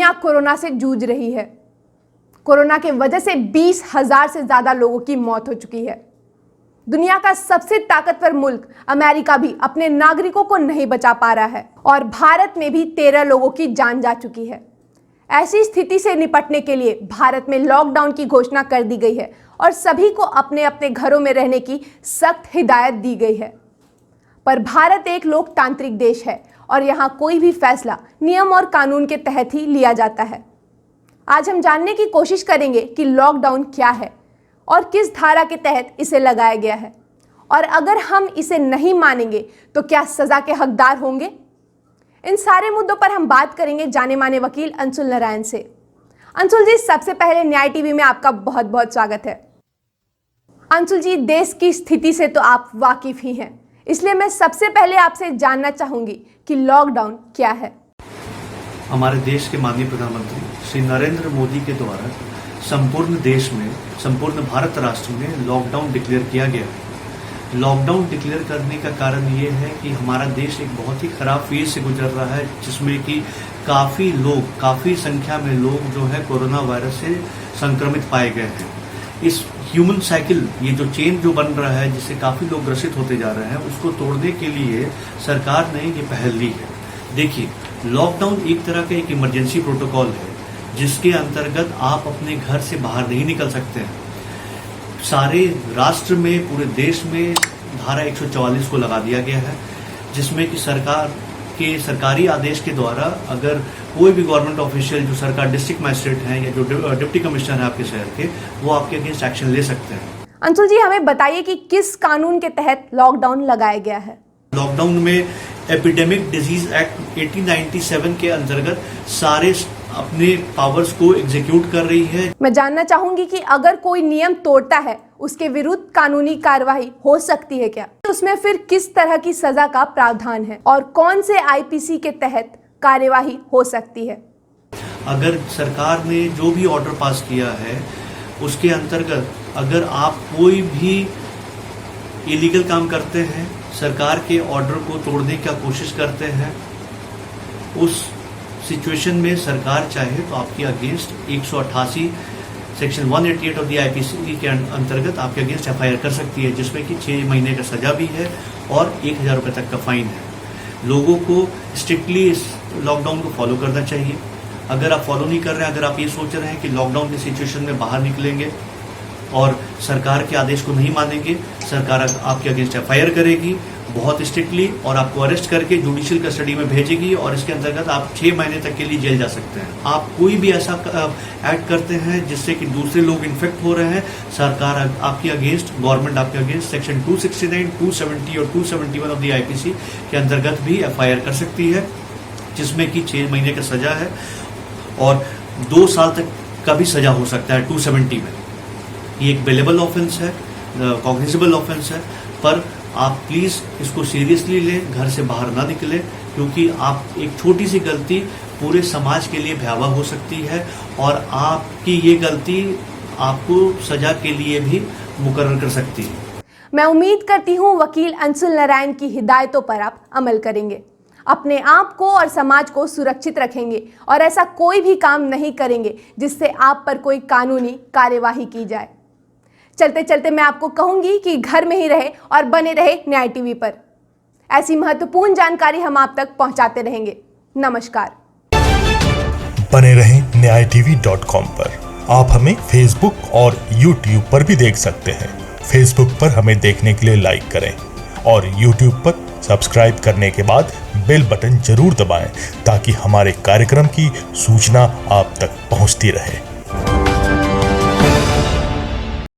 दुनिया कोरोना से जूझ रही है। कोरोना के वजह से 20,000 से ज्यादा लोगों की मौत हो चुकी है। दुनिया का सबसे ताकतवर मुल्क अमेरिका भी अपने नागरिकों को नहीं बचा पा रहा है और भारत में भी 13 लोगों की जान जा चुकी है। ऐसी स्थिति से निपटने के लिए भारत में लॉकडाउन की घोषणा कर दी गई है और सभी को अपने अपने घरों में रहने की सख्त हिदायत दी गई है। पर भारत एक लोकतांत्रिक देश है और यहाँ कोई भी फैसला नियम और कानून के तहत ही लिया जाता है। आज हम जानने की कोशिश करेंगे कि लॉकडाउन क्या है और किस धारा के तहत इसे लगाया गया है, और अगर हम इसे नहीं मानेंगे तो क्या सजा के हकदार होंगे। इन सारे मुद्दों पर हम बात करेंगे जाने माने वकील अंशुल नारायण से। अंशुल जी, सबसे पहले न्याय टीवी में आपका बहुत बहुत स्वागत है। अंशुल जी, देश की स्थिति से तो आप वाकिफ ही हैं, इसलिए मैं सबसे पहले आपसे जानना चाहूंगी कि लॉकडाउन क्या है। हमारे देश के माननीय प्रधानमंत्री श्री नरेंद्र मोदी के द्वारा संपूर्ण देश में, संपूर्ण भारत राष्ट्र में लॉकडाउन डिक्लेयर किया गया है। लॉकडाउन डिक्लेयर करने का कारण ये है कि हमारा देश एक बहुत ही खराब फेज से गुजर रहा है, जिसमें कि काफी संख्या में लोग जो है कोरोना वायरस से संक्रमित पाए गए हैं। इस ह्यूमन साइकिल, ये जो चेन जो बन रहा है, जिससे काफी लोग ग्रसित होते जा रहे हैं, उसको तोड़ने के लिए सरकार ने ये पहल ली है। देखिए, लॉकडाउन एक तरह का एक इमरजेंसी प्रोटोकॉल है, जिसके अंतर्गत आप अपने घर से बाहर नहीं निकल सकते हैं। सारे राष्ट्र में, पूरे देश में धारा 144 को लगा दिया गया है, जिसमें कि सरकार के सरकारी आदेश के द्वारा अगर कोई भी गवर्नमेंट ऑफिशियल, जो सरकार डिस्ट्रिक्ट मजिस्ट्रेट हैं या जो डिप्टी कमिश्नर है आपके शहर के, वो आपके अगेंस्ट एक्शन ले सकते हैं। अंशुल जी, हमें बताइए कि किस कानून के तहत लॉकडाउन लगाया गया है। लॉकडाउन में एपिडेमिक डिजीज एक्ट 1897 के अंतर्गत सारे अपने पावर्स को एग्जीक्यूट कर रही है। मैं जानना चाहूंगी कि अगर कोई नियम तोड़ता है, उसके विरुद्ध कानूनी कार्रवाई हो सकती है क्या? उसमें फिर किस तरह की सजा का प्रावधान है और कौन से आईपीसी के तहत कार्यवाही हो सकती है? अगर सरकार ने जो भी ऑर्डर पास किया है, उसके अंतर्गत अगर आप कोई भी इलीगल काम करते हैं, सरकार के ऑर्डर को तोड़ने की कोशिश करते हैं, उस सिचुएशन में सरकार चाहे तो आपके against 188 section 188 of the IPC के अंतर्गत आपके अगेंस्ट एफआईआर कर सकती है, जिसमें कि 6 महीने का सजा भी है और 1,000 रुपए तक का फाइन है। लोगों को स्ट्रिक्टली इस लॉकडाउन को फॉलो करना चाहिए। अगर आप फॉलो नहीं कर रहे हैं, अगर आप ये सोच रहे हैं कि लॉकडाउन की सिचुएशन में बाहर निकलेंगे और सरकार के आदेश को नहीं मानेंगे, सरकार आपके अगेंस्ट एफआईआर करेगी बहुत स्ट्रिक्टली और आपको अरेस्ट करके जुडिशियल कस्टडी में भेजेगी और इसके अंतर्गत आप 6 महीने तक के लिए जेल जा सकते हैं। आप कोई भी ऐसा एक्ट करते हैं जिससे कि दूसरे लोग इन्फेक्ट हो रहे हैं, सरकार आपके अगेंस्ट, गवर्नमेंट आपके अगेंस्ट सेक्शन 269, 270 और 271 ऑफ द आईपीसी के अंतर्गत भी एफआईआर कर सकती है, जिसमें कि 6 महीने का सजा है और 2 साल तक का भी सजा हो सकता है 270 में। ये एक बेलेबल ऑफेंस है, कॉग्निजेबल ऑफेंस है, पर आप प्लीज इसको सीरियसली लें, घर से बाहर ना निकलें, क्योंकि आप एक छोटी सी गलती पूरे समाज के लिए भयावह हो सकती है और आपकी ये गलती आपको सजा के लिए भी मुकर्रर कर सकती है। मैं उम्मीद करती हूँ वकील अंशुल नारायण की हिदायतों पर आप अमल करेंगे, अपने आप को और समाज को सुरक्षित रखेंगे और ऐसा कोई भी काम नहीं करेंगे जिससे आप पर कोई कानूनी कार्यवाही की जाए। चलते चलते मैं आपको कहूंगी कि घर में ही रहे और बने रहे न्याय टीवी पर। ऐसी महत्वपूर्ण जानकारी हम आप तक पहुंचाते रहेंगे। नमस्कार। बने रहें न्यायटीवी.com पर। आप हमें फेसबुक और यूट्यूब पर भी देख सकते हैं। फेसबुक पर हमें देखने के लिए लाइक करें और यूट्यूब पर सब्सक्राइब करने के बाद बेल बटन जरूर दबाएं, ताकि हमारे कार्यक्रम की सूचना आप तक पहुंचती रहे।